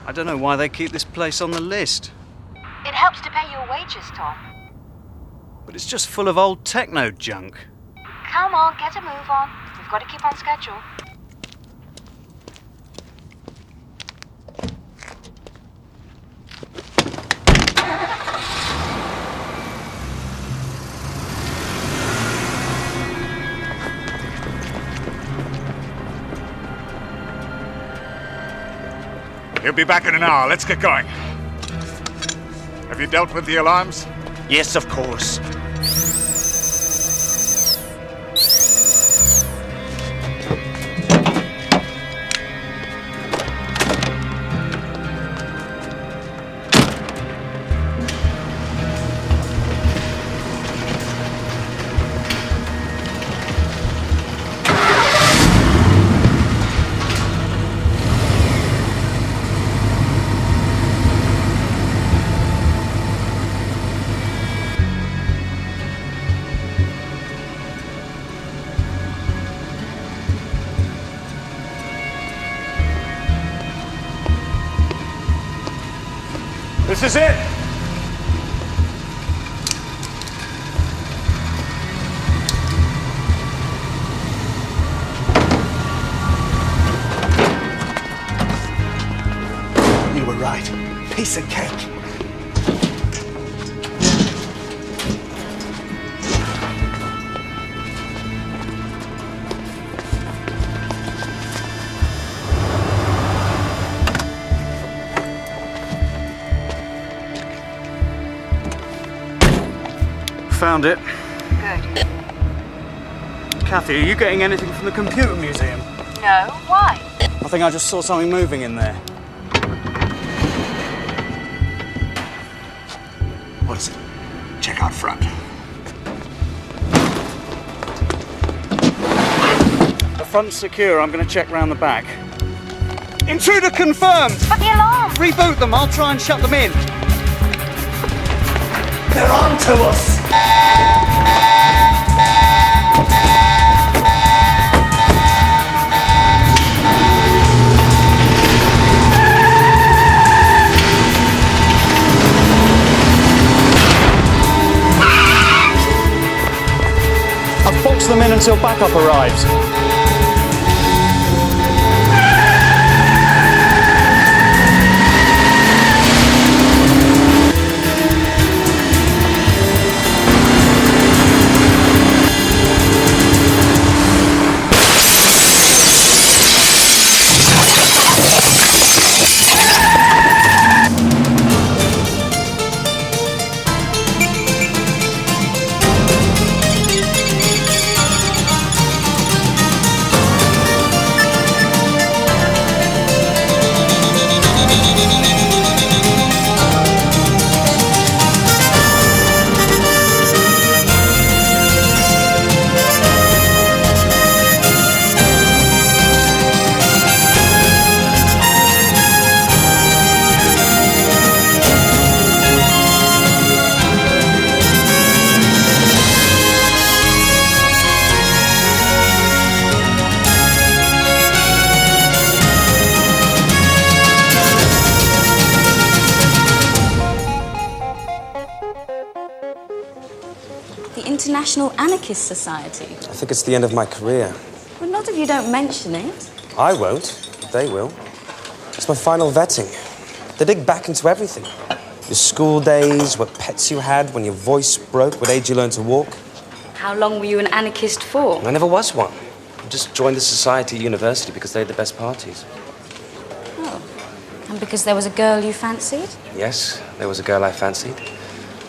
I don't know why they keep this place on the list. It helps to pay your wages, Tom. But it's just full of old techno junk. Come on, get a move on. We've got to keep on schedule. He'll be back in an hour. Let's get going. Have you dealt with the alarms? Yes, of course. This is it! You were right. Piece of cake. Found it. Good. Kathy, are you getting anything from the computer museum? No? Why? I think I just saw something moving in there. What is it? Check out front. The front's secure. I'm going to check round the back. Intruder confirmed! But the alarm! Reboot them. I'll try and shut them in. They're on to us! I've boxed them in until backup arrives. International Anarchist Society. I think it's the end of my career. Well, not if you don't mention it. I won't. They will. It's my final vetting. They dig back into everything. Your school days, what pets you had, when your voice broke, what age you learned to walk. How long were you an anarchist for? I never was one. I just joined the society at university because they had the best parties. Oh. And because there was a girl you fancied? Yes, there was a girl I fancied.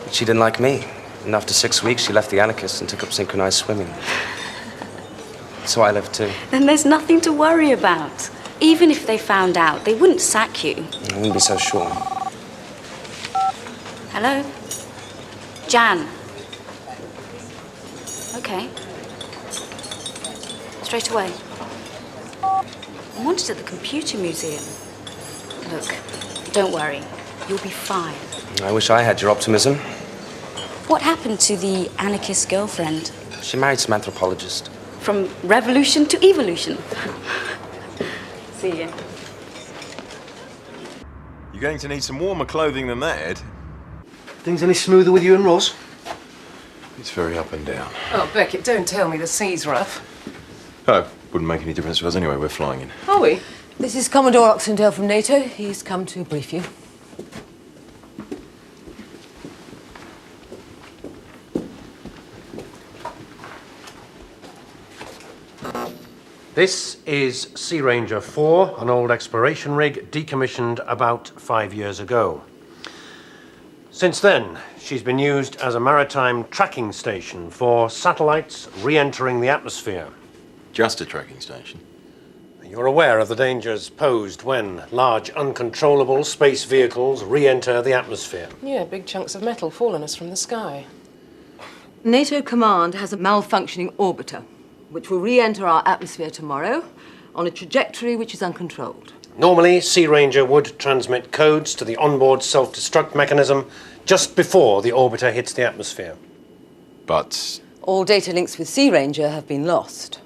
But she didn't like me. And after 6 weeks, she left the anarchists and took up synchronized swimming. So I left too. Then there's nothing to worry about. Even if they found out, they wouldn't sack you. I wouldn't be so sure. Hello? Jan. Okay. Straight away. I wanted at the computer museum. Look, don't worry. You'll be fine. I wish I had your optimism. What happened to the anarchist girlfriend? She married some anthropologist. From revolution to evolution. See ya. You're going to need some warmer clothing than that, Ed. Things any smoother with you and Ross? It's very up and down. Oh, Beckett, don't tell me the sea's rough. Oh, wouldn't make any difference to us anyway. We're flying in. Are we? This is Commodore Oxendale from NATO. He's come to brief you. This is Sea Ranger 4, an old exploration rig decommissioned about 5 years ago. Since then, she's been used as a maritime tracking station for satellites re-entering the atmosphere. Just a tracking station. You're aware of the dangers posed when large, uncontrollable space vehicles re-enter the atmosphere. Yeah, big chunks of metal falling us from the sky. NATO Command has a malfunctioning orbiter, which will re-enter our atmosphere tomorrow on a trajectory which is uncontrolled. Normally, Sea Ranger would transmit codes to the onboard self-destruct mechanism just before the orbiter hits the atmosphere. But All data links with Sea Ranger have been lost.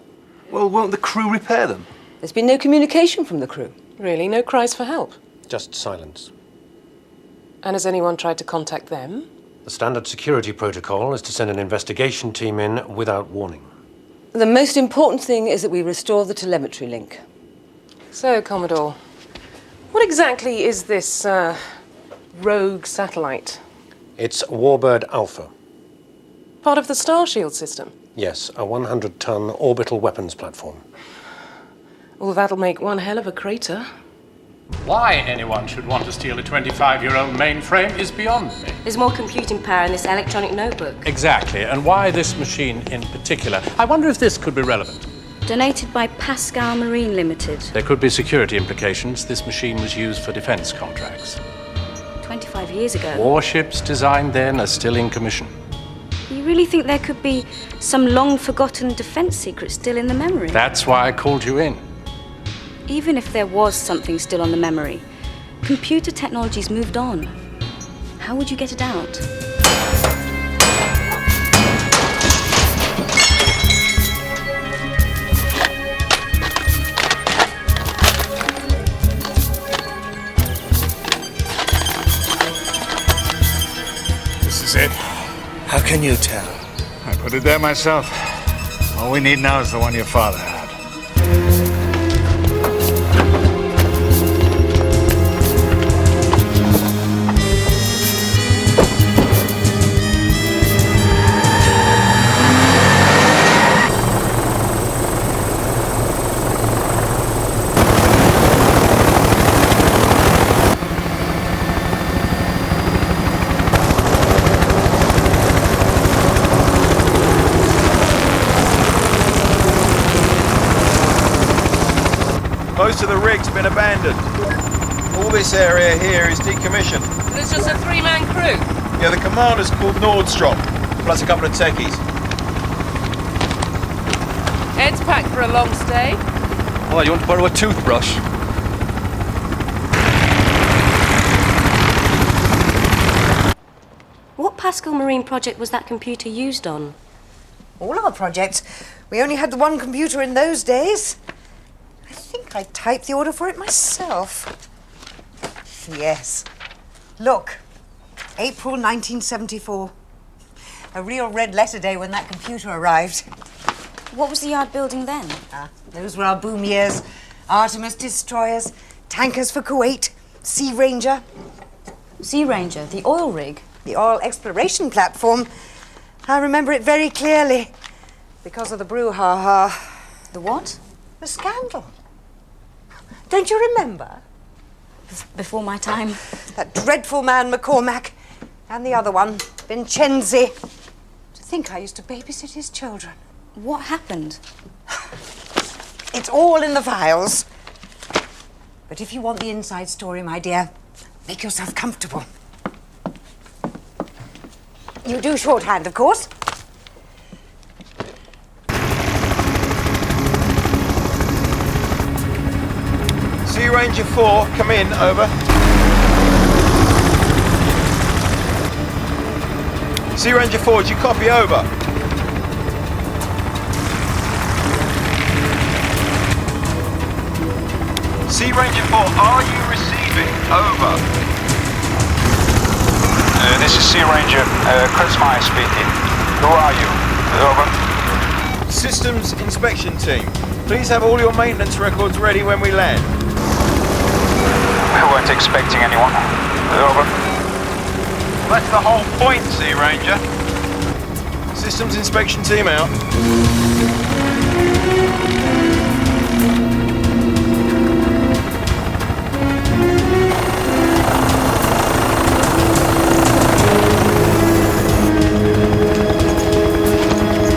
Well, won't the crew repair them? There's been no communication from the crew. Really? No cries for help? Just silence. And has anyone tried to contact them? The standard security protocol is to send an investigation team in without warning. The most important thing is that we restore the telemetry link. So, Commodore, what exactly is this, rogue satellite? It's Warbird Alpha. Part of the Starshield system? Yes, a 100-ton orbital weapons platform. Well, that'll make one hell of a crater. Why anyone should want to steal a 25-year-old mainframe is beyond me. There's more computing power in this electronic notebook. Exactly, and why this machine in particular? I wonder if this could be relevant. Donated by Pascal Marine Limited. There could be security implications. This machine was used for defense contracts. 25 years ago. Warships designed then are still in commission. You really think there could be some long-forgotten defense secret still in the memory? That's why I called you in. Even if there was something still on the memory, computer technology's moved on. How would you get it out? This is it. How can you tell? I put it there myself. All we need now is the one your father had. most of the rig's been abandoned. All this area here is decommissioned. There's just a three-man crew. Yeah, the commander's called Nordstrom, plus a couple of techies. Ed's packed for a long stay. Oh, you want to borrow a toothbrush? What Pascal Marine project was that computer used on? All our projects. We only had the one computer in those days. I think I typed the order for it myself. Yes. Look, April 1974. A real red letter day when that computer arrived. What was the yard building then? Those were our boom years. Artemis destroyers, tankers for Kuwait, Sea Ranger. Sea Ranger, the oil rig? The oil exploration platform. I remember it very clearly. Because of the brouhaha. The what? The scandal. Don't you remember? Before my time. That dreadful man, McCormack, and the other one, Vincenzi. To think I used to babysit his children. What happened? It's all in the files. But if you want the inside story, my dear, make yourself comfortable. You do shorthand, of course. Sea Ranger 4, come in, over. Sea Ranger 4, did you copy, over? Sea Ranger 4, are you receiving? Over. This is Sea Ranger, Chris Meyer speaking. Who are you? Over. Systems inspection team. Please have all your maintenance records ready when we land. We weren't expecting anyone. Over. That's the whole point, Sea Ranger. Systems inspection team out.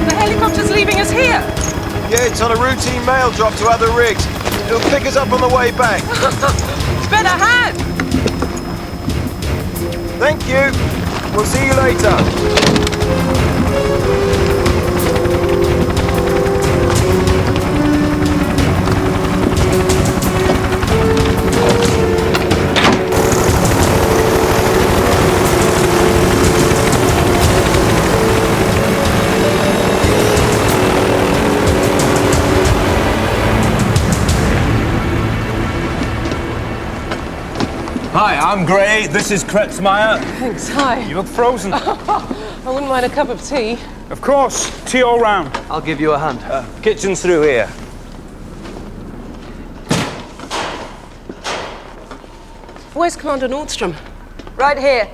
The helicopter's leaving us here. Yeah, it's on a routine mail drop to other rigs. It'll pick us up on the way back. Spend a hand. Thank you. We'll see you later. Hi, I'm Gray. This is Kretzmeyer. Thanks, hi. You look frozen. I wouldn't mind a cup of tea. Of course. Tea all round. I'll give you a hand. Kitchen's through here. Where's Commander Nordstrom? Right here.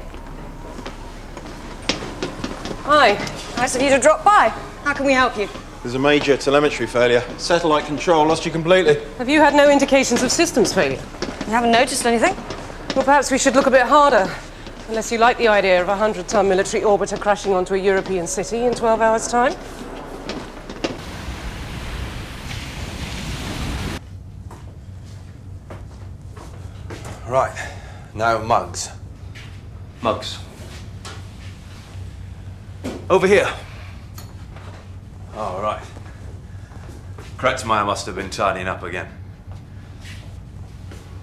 Hi. Nice of you to drop by. How can we help you? There's a major telemetry failure. Satellite control lost you completely. Have you had no indications of systems failure? You haven't noticed anything? Well, perhaps we should look a bit harder. Unless you like the idea of a 100-ton military orbiter crashing onto a European city in 12 hours' time. Right. Now, mugs. Mugs. Over here. Oh, right. Kretzmeyer must have been tidying up again.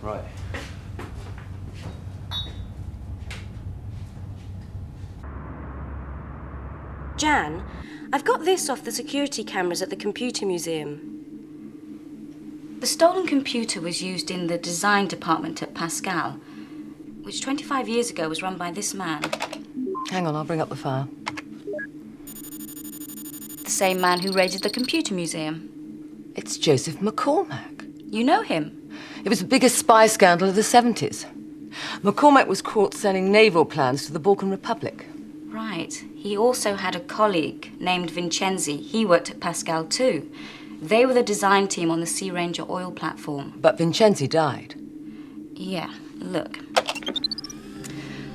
Right. Jan, I've got this off the security cameras at the computer museum. The stolen computer was used in the design department at Pascal, which 25 years ago was run by this man. Hang on, I'll bring up the file. The same man who raided the computer museum. It's Joseph McCormack. You know him? It was the biggest spy scandal of the 70s. McCormack was caught sending naval plans to the Balkan Republic. Right. He also had a colleague named Vincenzi. He worked at Pascal too. They were the design team on the Sea Ranger oil platform. But Vincenzi died. Yeah, look.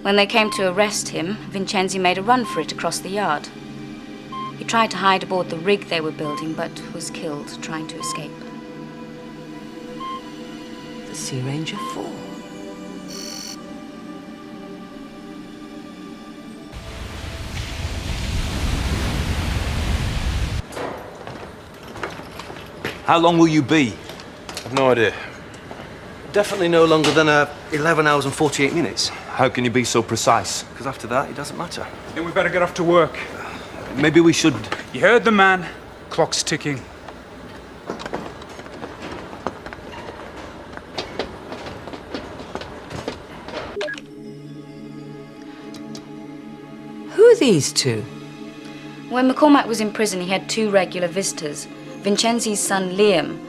When they came to arrest him, Vincenzi made a run for it across the yard. He tried to hide aboard the rig they were building, but was killed trying to escape. The Sea Ranger 4. How long will you be? I've no idea. Definitely no longer than 11 hours and 48 minutes. How can you be so precise? Because after that, it doesn't matter. Then we better get off to work. Maybe we should... You heard the man. Clock's ticking. Who are these two? When McCormack was in prison, he had two regular visitors, Vincenzi's son Liam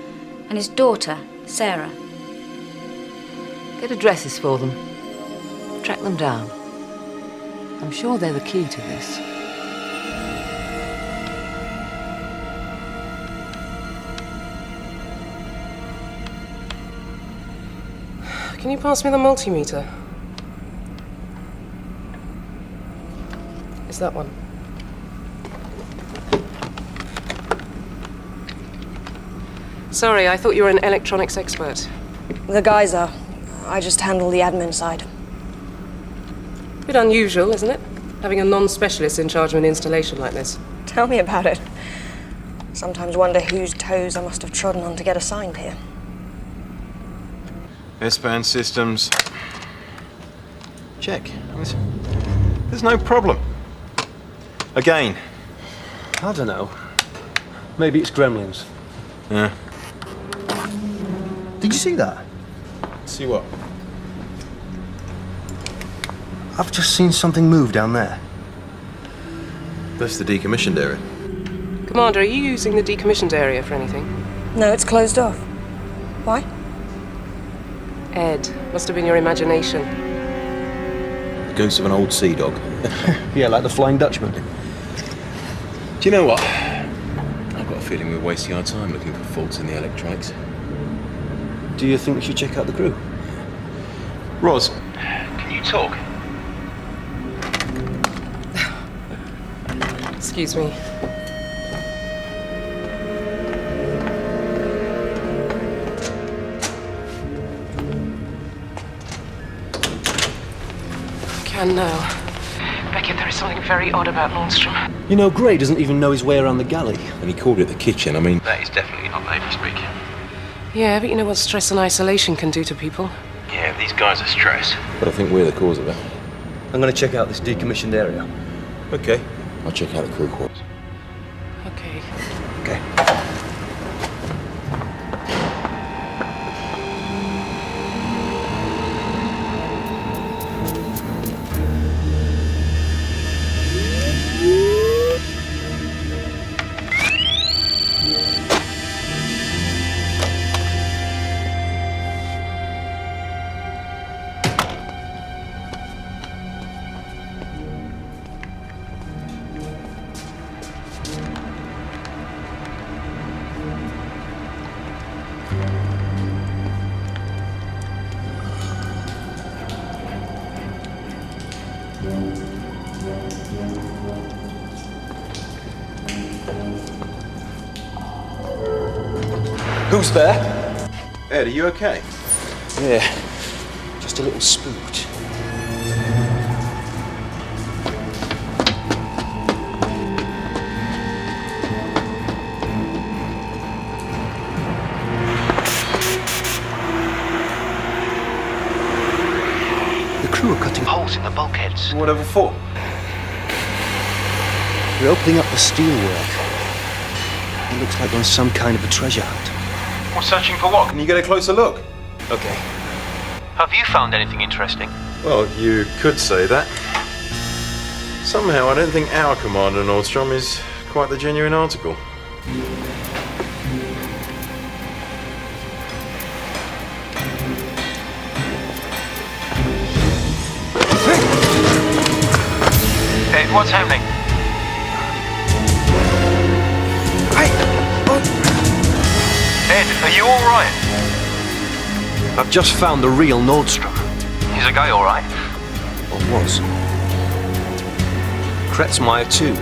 and his daughter, Sarah. Get addresses for them. Track them down. I'm sure they're the key to this. Can you pass me the multimeter? It's that one. Sorry, I thought you were an electronics expert. The guys are. I just handle the admin side. Bit unusual, isn't it? Having a non-specialist in charge of an installation like this. Tell me about it. Sometimes wonder whose toes I must have trodden on to get assigned here. S-band systems. Check. There's no problem. Again. I don't know. Maybe it's gremlins. Yeah. Did you see that? See what? I've just seen something move down there. That's the decommissioned area. Commander, are you using the decommissioned area for anything? No, it's closed off. Why? Ed, must have been your imagination. The ghost of an old sea dog. Yeah, like the Flying Dutchman. Do you know what? I've got a feeling we're wasting our time looking for faults in the electronics. Do you think we should check out the crew? Roz, can you talk? Excuse me. Can now. Beckett, there is something very odd about Nordstrom. You know, Gray doesn't even know his way around the galley. And he called it the kitchen. I mean, That is definitely not lady speak. Yeah, but you know what stress and isolation can do to people. Yeah, these guys are stressed. but I think we're the cause of it. I'm going to check out this decommissioned area. Okay. I'll check out the crew quarters. Okay. Okay. Who's there? Ed, are you okay? Yeah, just a little spooked. The crew are cutting Holes in the bulkheads. Whatever for? They're opening up the steelwork. It looks like they're on some kind of a treasure hunt. We're searching for what? Can you get a closer look? Okay. Have you found anything interesting? Well, you could say that. Somehow, I don't think our Commander Nordstrom is quite the genuine article. Ed, what's happening? Ed, are you alright? I've just found the real Nordstrom. Is the guy alright? Or was. Kretzmeyer too.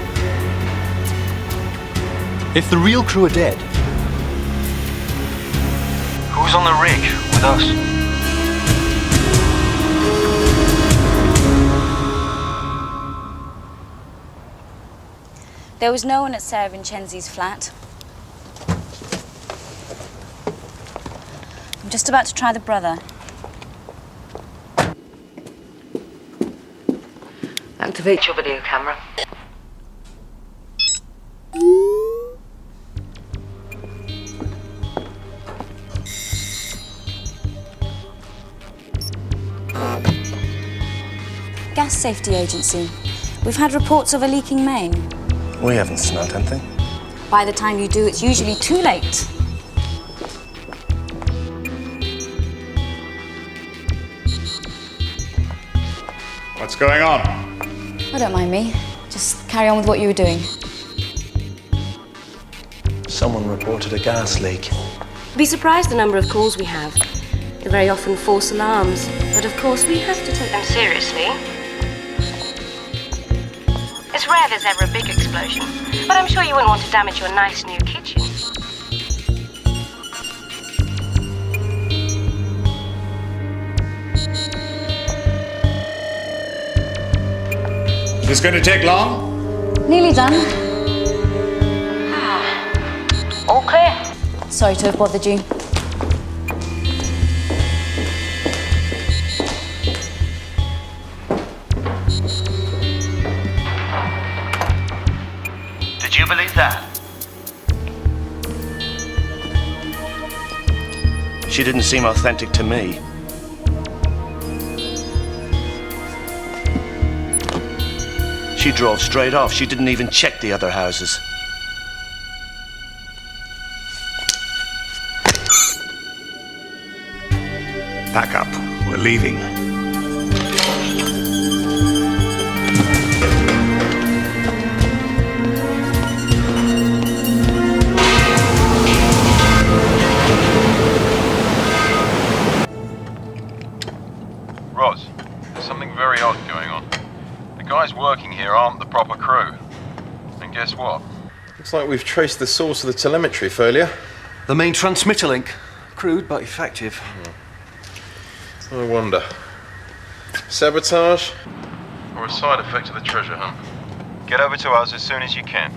If the real crew are dead... Who's on the rig with us? There was no one at Sarah Vincenzi's flat. I'm just about to try the brother. Activate your video camera. Gas Safety Agency. We've had reports of a leaking main. We haven't smelled anything. By the time you do, it's usually too late. What's going on? Oh, don't mind me. Just carry on with what you were doing. Someone reported a gas leak. Be surprised the number of calls we have. They're very often false alarms, but of course we have to take them seriously. It's rare there's ever a big explosion, but I'm sure you wouldn't want to damage your nice new kitchen. Is this going to take long? Nearly done. All clear. Sorry to have bothered you. Did you believe that? She didn't seem authentic to me. She drove straight off. She didn't even check the other houses. Pack up. We're leaving. Roz, there's something very odd going on. The guys working here aren't the proper crew. And guess what? Looks like we've traced the source of the telemetry failure. The main transmitter link. Crude but effective. I wonder. Sabotage? Or a side effect of the treasure hunt? Get over to us as soon as you can.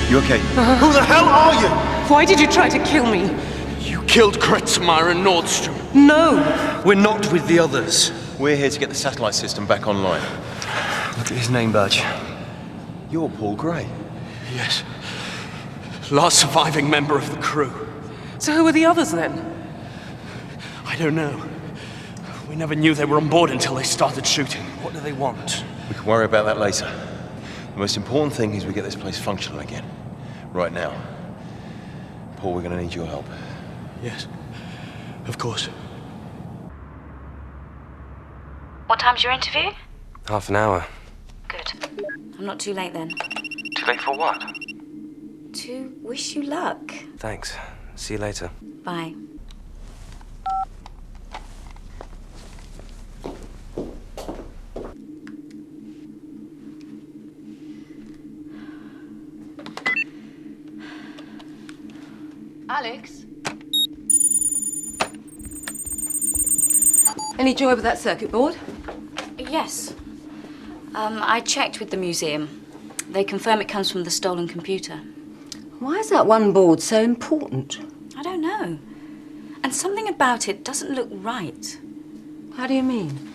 You okay? Who the hell are you? Why did you try to kill me? You killed Kretzmeyer and Nordstrom. No! We're not with the others. We're here to get the satellite system back online. Look at his name badge. You're Paul Gray. Yes. Last surviving member of the crew. So who were the others then? I don't know. We never knew they were on board until they started shooting. What do they want? We can worry about that later. The most important thing is we get this place functional again. Right now. Paul, we're gonna need your help. Yes. Of course. What time's your interview? Half an hour. Good. I'm not too late then. Too late for what? To wish you luck. Thanks. See you later. Bye. Alex? Any joy with that circuit board? Yes. I checked with the museum. They confirm it comes from the stolen computer. Why is that one board so important? I don't know. And something about it doesn't look right. How do you mean?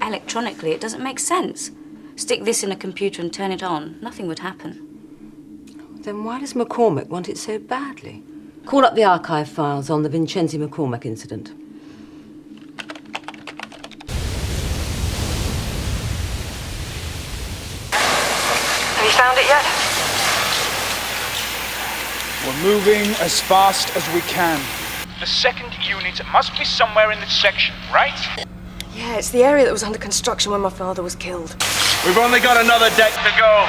Electronically, it doesn't make sense. Stick this in a computer and turn it on. Nothing would happen. Then why does McCormack want it so badly? Call up the archive files on the Vincenzi McCormack incident. Have you found it yet? We're moving as fast as we can. The second unit must be somewhere in this section, right? Yeah, it's the area that was under construction when my father was killed. We've only got another deck to go.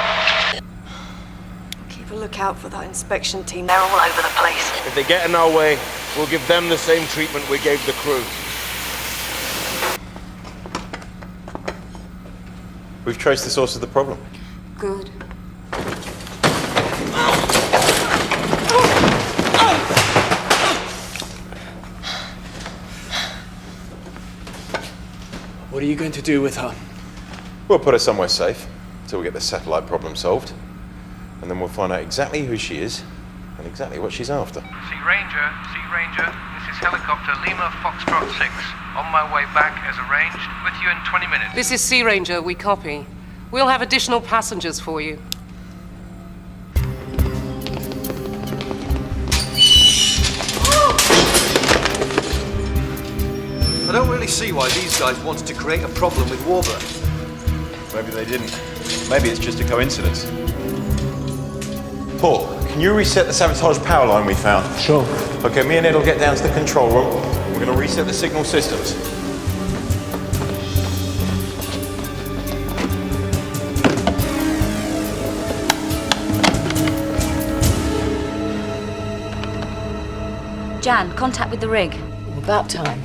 Keep a lookout for that inspection team. They're all over the place. If they get in our way, we'll give them the same treatment we gave the crew. We've traced the source of the problem. Good. What are you going to do with her? We'll put her somewhere safe until we get the satellite problem solved. And then we'll find out exactly who she is and exactly what she's after. Sea Ranger, this is helicopter Lima Foxtrot 6. On my way back as arranged, with you in 20 minutes. This is Sea Ranger, we copy. We'll have additional passengers for you. I don't really see why these guys wanted to create a problem with Warburton. Maybe they didn't. Maybe it's just a coincidence. Paul, can you reset the sabotage power line we found? Sure. Okay, me and Ed will get down to the control room. We're going to reset the signal systems. Jan, contact with the rig. About time.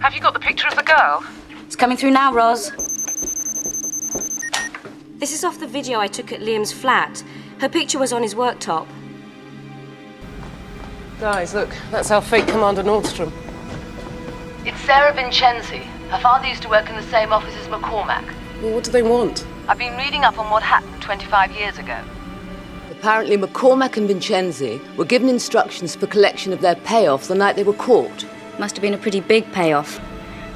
Have you got the picture of the girl? It's coming through now, Roz. This is off the video I took at Liam's flat. Her picture was on his worktop. Guys, look, that's our fake Commander Nordstrom. It's Sarah Vincenzi. Her father used to work in the same office as McCormack. Well, what do they want? I've been reading up on what happened 25 years ago. Apparently, McCormack and Vincenzi were given instructions for collection of their payoff the night they were caught. Must have been a pretty big payoff.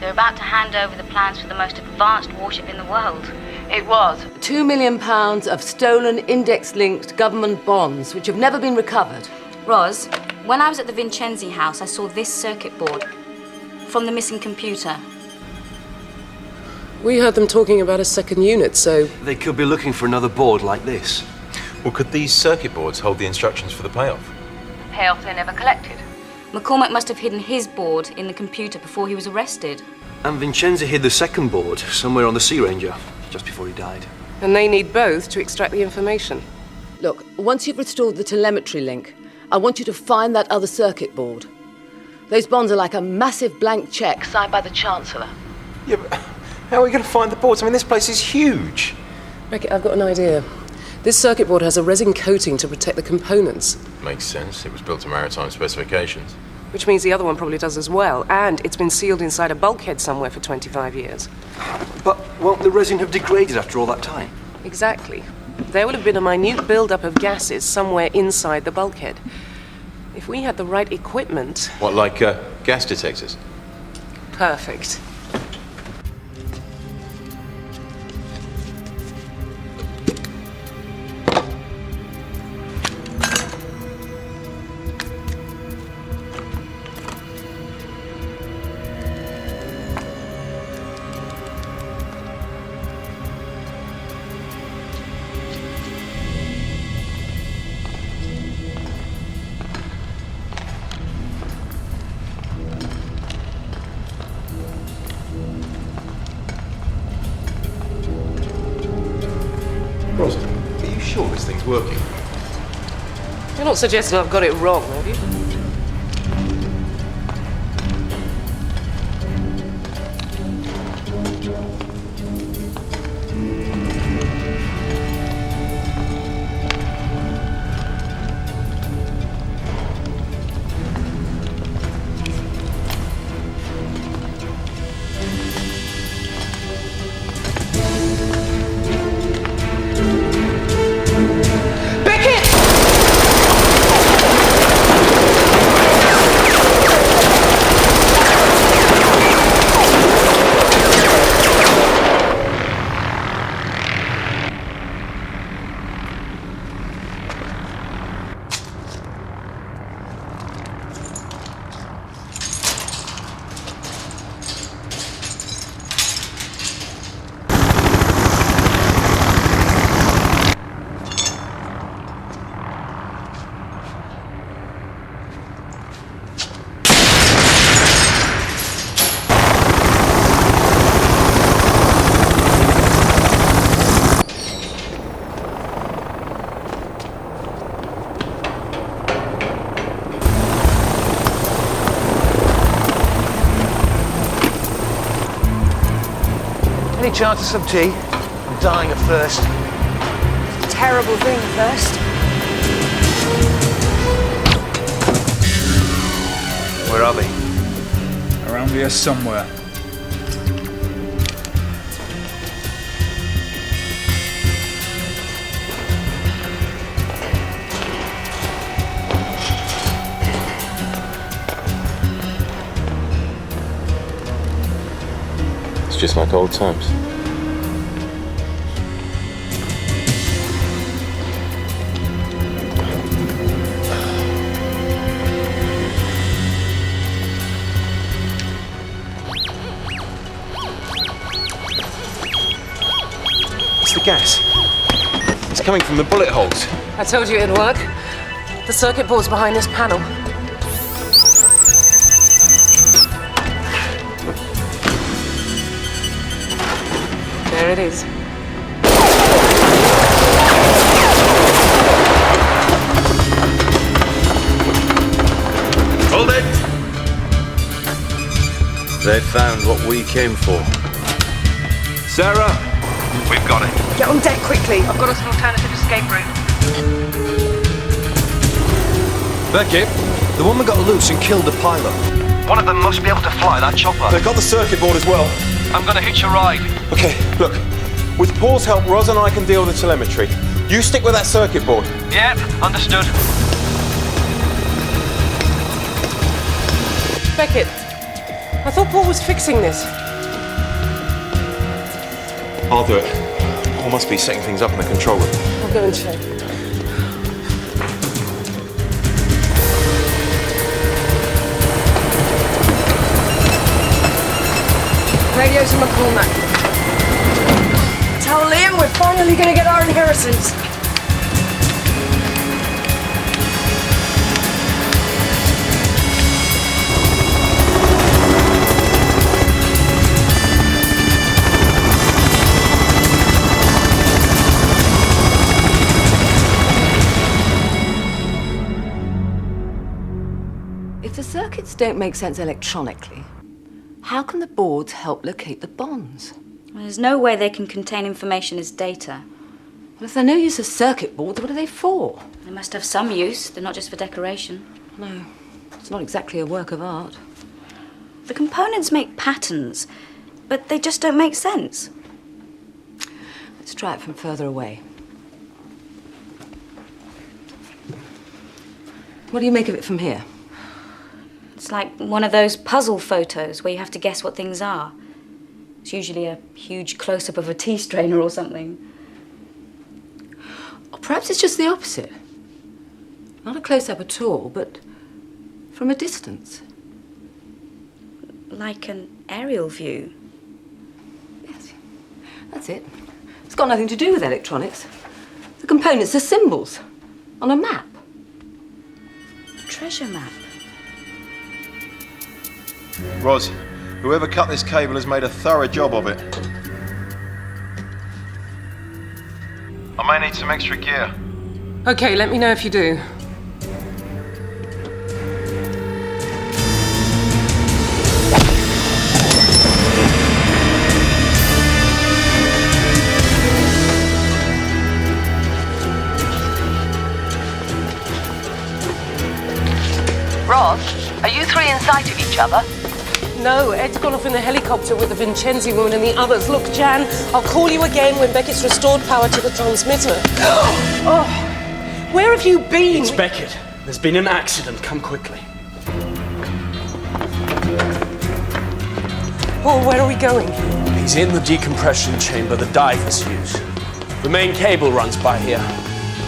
They're about to hand over the plans for the most advanced warship in the world. It was £2 million of stolen index-linked government bonds, which have never been recovered. Roz, when I was at the Vincenzi house, I saw this circuit board from the missing computer. We heard them talking about a second unit, so... They could be looking for another board like this. Well, could these circuit boards hold the instructions for the payoff? Payoff they never collected. McCormack must have hidden his board in the computer before he was arrested. And Vincenzi hid the second board somewhere on the Sea Ranger, just before he died. And they need both to extract the information. Look, once you've restored the telemetry link, I want you to find that other circuit board. Those bonds are like a massive blank cheque signed by the Chancellor. Yeah, but how are we going to find the boards? I mean, this place is huge. Beckett, I've got an idea. This circuit board has a resin coating to protect the components. Makes sense. It was built to maritime specifications. Which means the other one probably does as well, and it's been sealed inside a bulkhead somewhere for 25 years. But won't the resin have degraded after all that time? Exactly. There would have been a minute build-up of gases somewhere inside the bulkhead. If we had the right equipment... What, like gas detectors? Perfect. Roz, are you sure this thing's working? You're not suggesting I've got it wrong, have you? Any chance of some tea? I'm dying of thirst. Terrible thing, thirst. Where are they? Around here somewhere. It's just like old times. It's the gas. It's coming from the bullet holes. I told you it'd work. The circuit board's behind this panel. There it is. They found what we came for. Sarah, we've got it. Get on deck quickly. I've got us an alternative escape route. Beckett, the woman got loose and killed the pilot. One of them must be able to fly that chopper. They've got the circuit board as well. I'm gonna hitch a ride. Okay, look. With Paul's help, Roz and I can deal with the telemetry. You stick with that circuit board. Yeah, understood. Beckett, I thought Paul was fixing this. I'll do it. Paul must be setting things up in the control room. I'll go and check. Radio's in McCormack. Tell Liam we're finally gonna get our inheritance. If the circuits don't make sense electronically, how can the boards help locate the bonds? Well, there's no way they can contain information as data. Well, if they're no use as circuit boards, what are they for? They must have some use. They're not just for decoration. No, it's not exactly a work of art. The components make patterns, but they just don't make sense. Let's try it from further away. What do you make of it from here? It's like one of those puzzle photos where you have to guess what things are. It's usually a huge close-up of a tea strainer or something. Or perhaps it's just the opposite. Not a close-up at all, but from a distance. Like an aerial view. Yes, that's it. It's got nothing to do with electronics. The components are symbols on a map. A treasure map. Roz, whoever cut this cable has made a thorough job of it. I may need some extra gear. Okay, let me know if you do. Roz, are you three in sight of each other? No, Ed's gone off in a helicopter with the Vincenzi woman and the others. Look, Jan, I'll call you again when Beckett's restored power to the transmitter. Oh, where have you been? It's Beckett. There's been an accident. Come quickly. Paul, where are we going? He's in the decompression chamber the divers use. The main cable runs by here.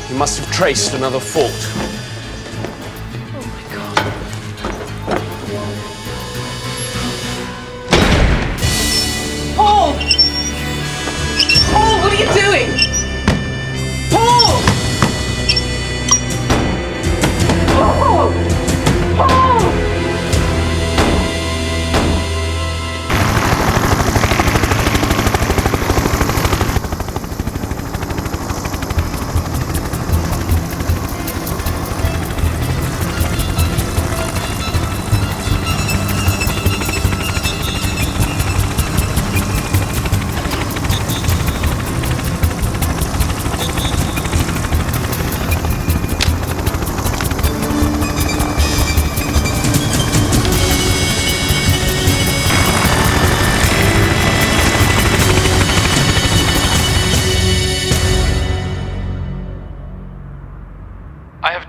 He must have traced another fault. Paul! Paul, what are you doing? Paul! Paul! Paul!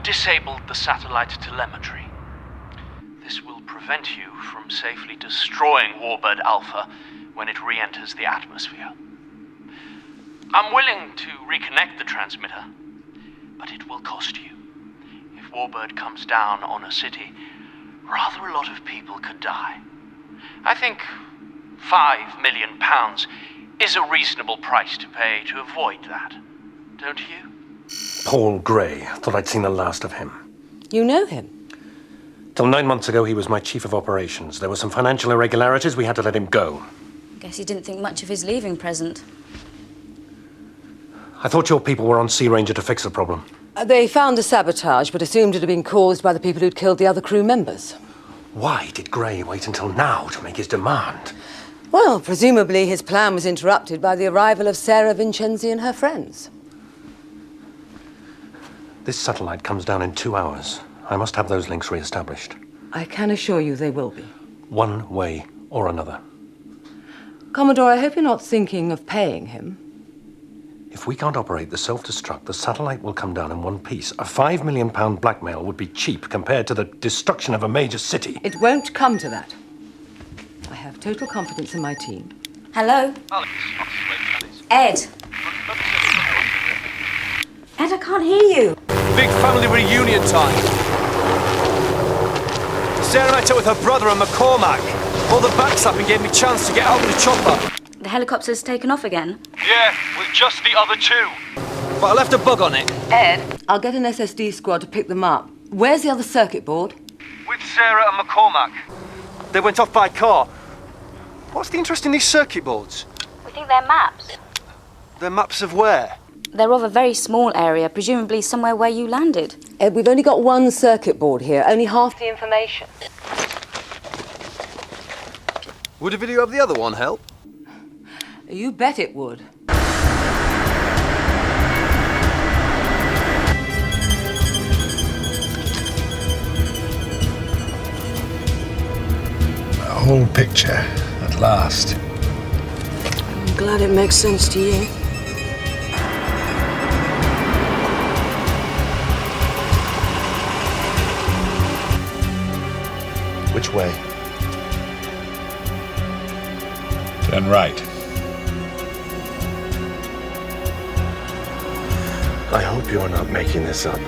Disabled the satellite telemetry. This will prevent you from safely destroying Warbird Alpha when it re-enters the atmosphere. I'm willing to reconnect the transmitter, but it will cost you. If Warbird comes down on a city, rather a lot of people could die. I think £5 million is a reasonable price to pay to avoid that, don't you? Paul Gray. Thought I'd seen the last of him. You know him? Till 9 months ago, he was my chief of operations. There were some financial irregularities. We had to let him go. Guess he didn't think much of his leaving present. I thought your people were on Sea Ranger to fix the problem. They found the sabotage, but assumed it had been caused by the people who'd killed the other crew members. Why did Gray wait until now to make his demand? Well, presumably his plan was interrupted by the arrival of Sarah Vincenzi and her friends. This satellite comes down in 2 hours. I must have those links re-established. I can assure you they will be. One way or another. Commodore, I hope you're not thinking of paying him. If we can't operate the self-destruct, the satellite will come down in one piece. A £5 million blackmail would be cheap compared to the destruction of a major city. It won't come to that. I have total confidence in my team. Hello? Ed? Ed, I can't hear you. Big family reunion time. Sarah met up with her brother and McCormack. All the backslapping gave me a chance to get out of the chopper. The helicopter's taken off again? Yeah, with just the other two. But I left a bug on it. Ed? I'll get an SSD squad to pick them up. Where's the other circuit board? With Sarah and McCormack. They went off by car. What's the interest in these circuit boards? We think they're maps. They're maps of where? They're of a very small area, presumably somewhere where you landed. Ed, we've only got one circuit board here, only half the information. Would a video of the other one help? You bet it would. A whole picture, at last. I'm glad it makes sense to you. Which way? Turn right. I hope you're not making this up.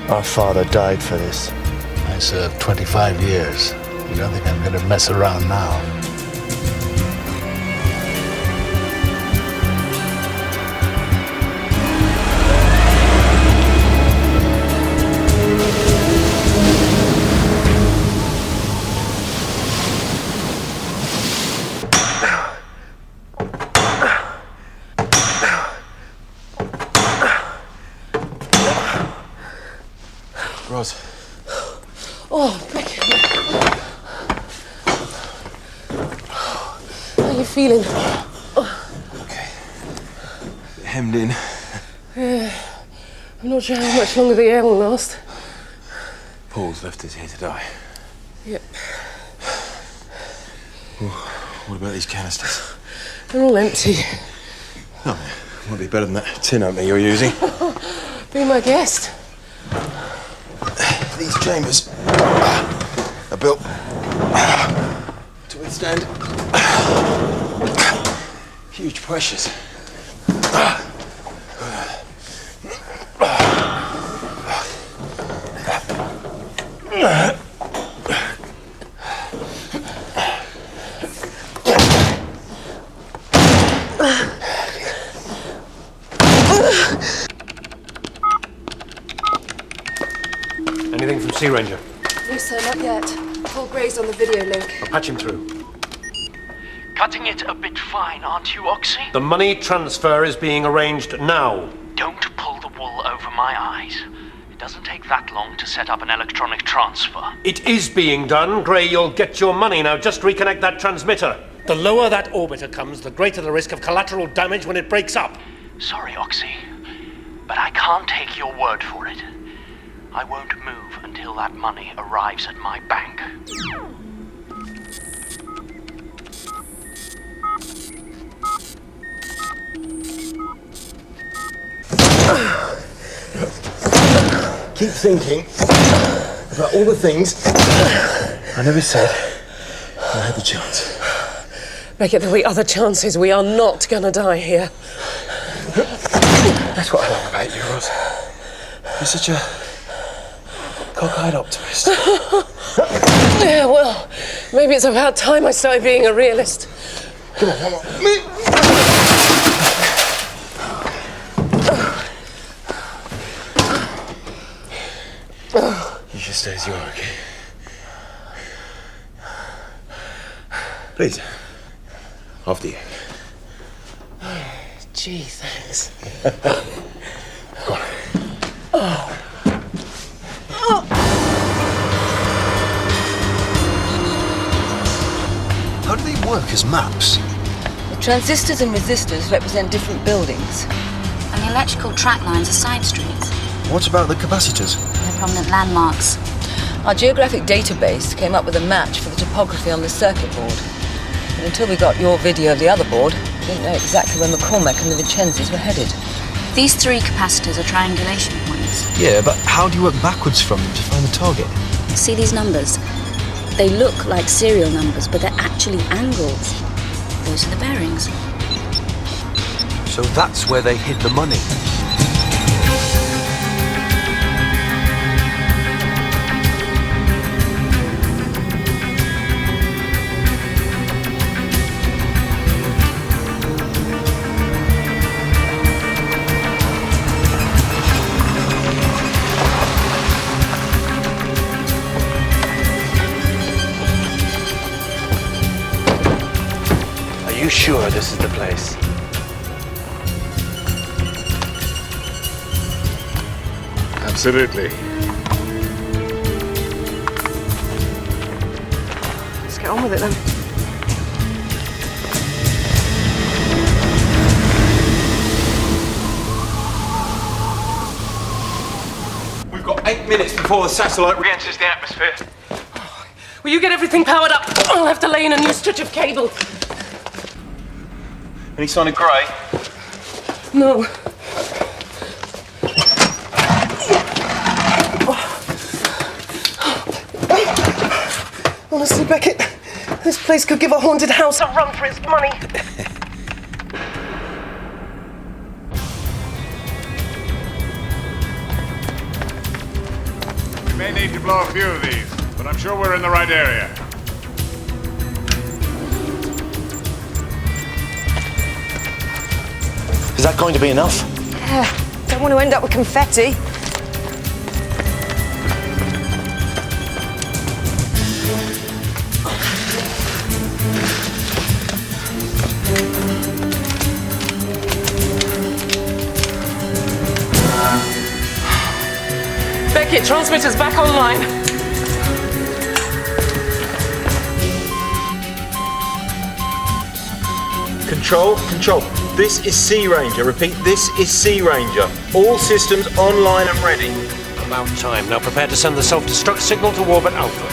Our father died for this. I served 25 years. You don't think I'm going to mess around now? Rose. Oh, Becky. How are you feeling? Okay. Hemmed in. Yeah. I'm not sure how much longer the air will last. Paul's left us here to die. Yep. Well, what about these canisters? They're all empty. Oh, might be better than that tin opener you're using. Be my guest. These chambers are built to withstand huge pressures. Anything from Sea Ranger? No, sir, not yet. Paul Gray's on the video link. I'll patch him through. Cutting it a bit fine, aren't you, Oxy? The money transfer is being arranged now. Don't pull the wool over my eyes. It doesn't take that long to set up an electronic transfer. It is being done. Gray, you'll get your money. Now just reconnect that transmitter. The lower that orbiter comes, the greater the risk of collateral damage when it breaks up. Sorry, Oxy, but I can't take your word for it. I won't move until that money arrives at my bank. Keep thinking about all the things I never said I had the chance. Beckett, there'll be other chances. We are not going to die here. That's what I like about you, Roz. You're such a cockeyed optimist. Yeah, well, maybe it's about time I started being a realist. Come on. You should stay as you are, okay? Please. After you. Gee, thanks. Go on. Oh. How do they work as maps? The transistors and resistors represent different buildings. And the electrical track lines are side streets. What about the capacitors? They're prominent landmarks. Our geographic database came up with a match for the topography on the circuit board. But until we got your video of the other board, we didn't know exactly where McCormack and the Vincenzis were headed. These 3 capacitors are triangulation points. Yeah, but how do you work backwards from them to find the target? See these numbers? They look like serial numbers, but they're actually angles. Those are the bearings. So that's where they hid the money. Are you sure this is the place? Absolutely. Let's get on with it then. We've got 8 minutes before the satellite re-enters the atmosphere. Will you get everything powered up? I'll have to lay in a new stretch of cable. Any sign of Grey? No. Honestly, Beckett, this place could give a haunted house a run for its money. We may need to blow a few of these, but I'm sure we're in the right area. Is that going to be enough? Don't want to end up with confetti. Beckett, transmitter's back online. Control. This is Sea Ranger. Repeat, this is Sea Ranger. All systems online and ready. About time. Now prepare to send the self-destruct signal to Warbird Alpha.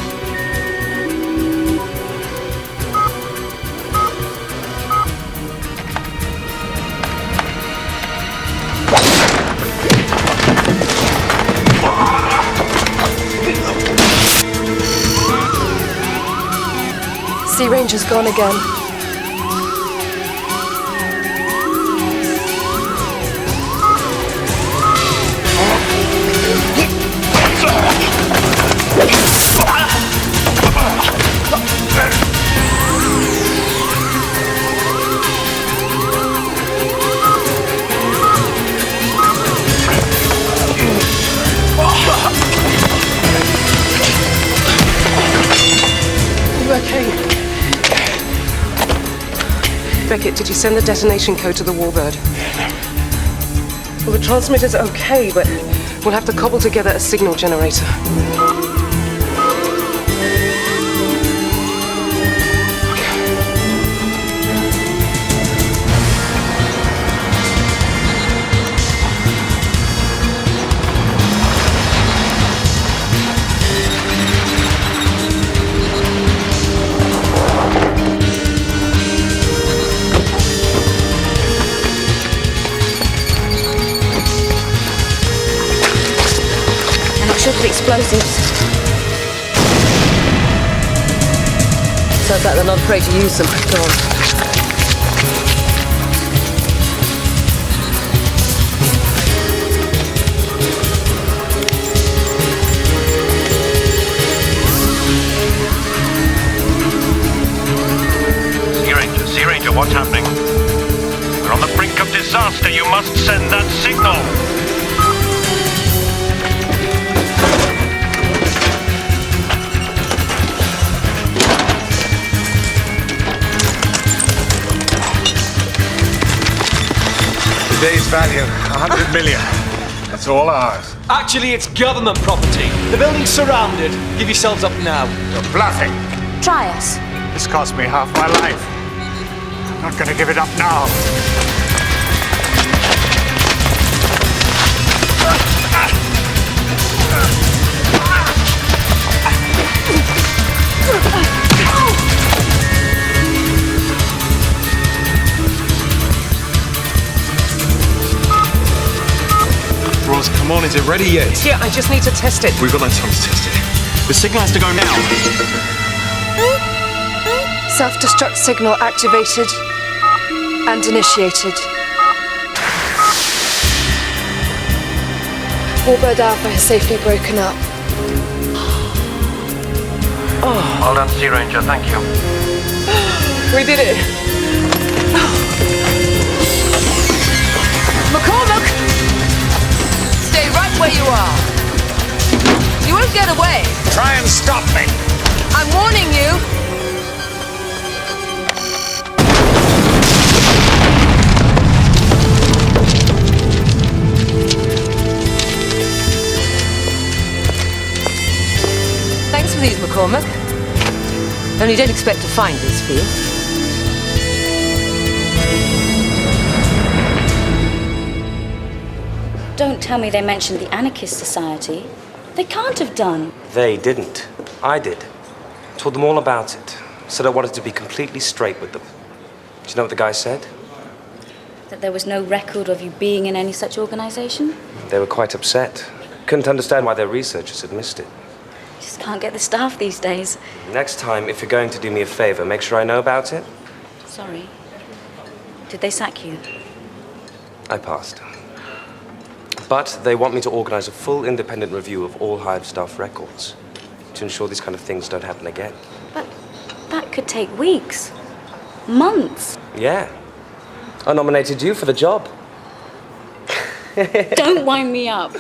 Sea Ranger's gone again. You okay? Beckett, did you send the detonation code to the Warbird? Well, the transmitter's okay, but we'll have to cobble together a signal generator. Explosives. Sounds like they're not afraid to use them. Go on. Sea Ranger, what's happening? We're on the brink of disaster. You must send that signal. Today's value, 100 million. That's all ours. Actually, it's government property. The building's surrounded. Give yourselves up now. You're bluffing. Try us. This cost me half my life. I'm not going to give it up now. Roz, come on, is it ready yet? Yeah, I just need to test it. We've got no time to test it. The signal has to go now. Self-destruct signal activated and initiated. Warbird Alpha has safely broken up. Well done, Sea Ranger, thank you. We did it. McCormack! Stay right where you are. You won't get away. Try and stop me. I'm warning you. Thanks for these, McCormack. Only don't expect to find this for you. Don't tell me they mentioned the Anarchist Society. They can't have done. They didn't. I did. Told them all about it. Said I wanted to be completely straight with them. Do you know what the guy said? That there was no record of you being in any such organization? They were quite upset. Couldn't understand why their researchers had missed it. Just can't get the staff these days. Next time, if you're going to do me a favor, make sure I know about it. Sorry. Did they sack you? I passed. But they want me to organize a full independent review of all Hive staff records to ensure these kind of things don't happen again. But that could take weeks. Months. Yeah. I nominated you for the job. Don't wind me up.